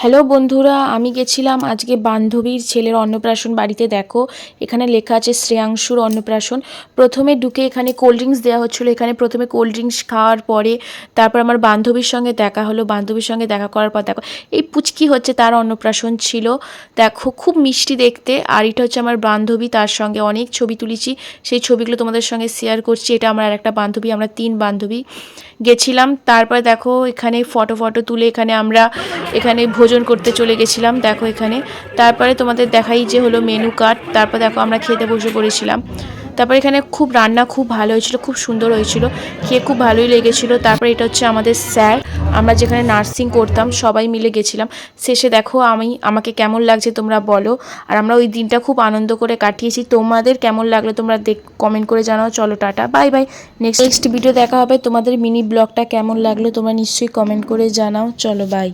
Hello বন্ধুরা, আমি গেছিলাম আজকে বান্ধবীর ছেলের অন্নপ্রাশন বাড়িতে। দেখো এখানে লেখা আছে শ্রেয়াংশুর অন্নপ্রাশন। প্রথমে ঢুকে এখানে কোল্ড ড্রিঙ্কস দেওয়া হচ্ছিলো। এখানে প্রথমে কোল্ড ড্রিঙ্কস খাওয়ার পরে তারপর আমার বান্ধবীর সঙ্গে দেখা হলো। বান্ধবীর সঙ্গে দেখা করার পর দেখো এই পুচকি হচ্ছে তার অন্নপ্রাশন ছিল। দেখো খুব মিষ্টি দেখতে। আর এটা হচ্ছে আমার বান্ধবী, তার সঙ্গে অনেক ছবি তুলেছি, সেই ছবিগুলো তোমাদের সঙ্গে শেয়ার করছি। এটা আমার আর একটা বান্ধবী, আমরা 3 বান্ধবী গেছিলাম। তারপর দেখো এখানে ফটো তুলে এখানে ভোজন করতে চলে গেছিলাম। দেখো এখানে তারপরে তোমাদের দেখাই যে হলো মেনু কার্ড। তারপর দেখো আমরা খেতে বসে পড়েছিলাম। তারপর এখানে খুব রান্না খুব ভালো হয়েছিল, খুব সুন্দর হয়েছিল, খেয়ে খুব ভালোই লেগেছিলো। তারপর এটা হচ্ছে আমাদের স্যার, আমরা যেখানে নার্সিং করতাম সবাই মিলে গেছিলাম। শেষে দেখো আমাকে কেমন লাগছে তোমরা বলো। আর আমরা ওই দিনটা খুব আনন্দ করে কাটিয়েছি। তোমাদের কেমন লাগলো তোমরা কমেন্ট করে জানাও। চলো tata, bye bye. Next video দেখা হবে। তোমাদের মিনি ব্লগটা কেমন লাগলো তোমরা নিশ্চয়ই কমেন্ট করে জানাও। চলো বাই।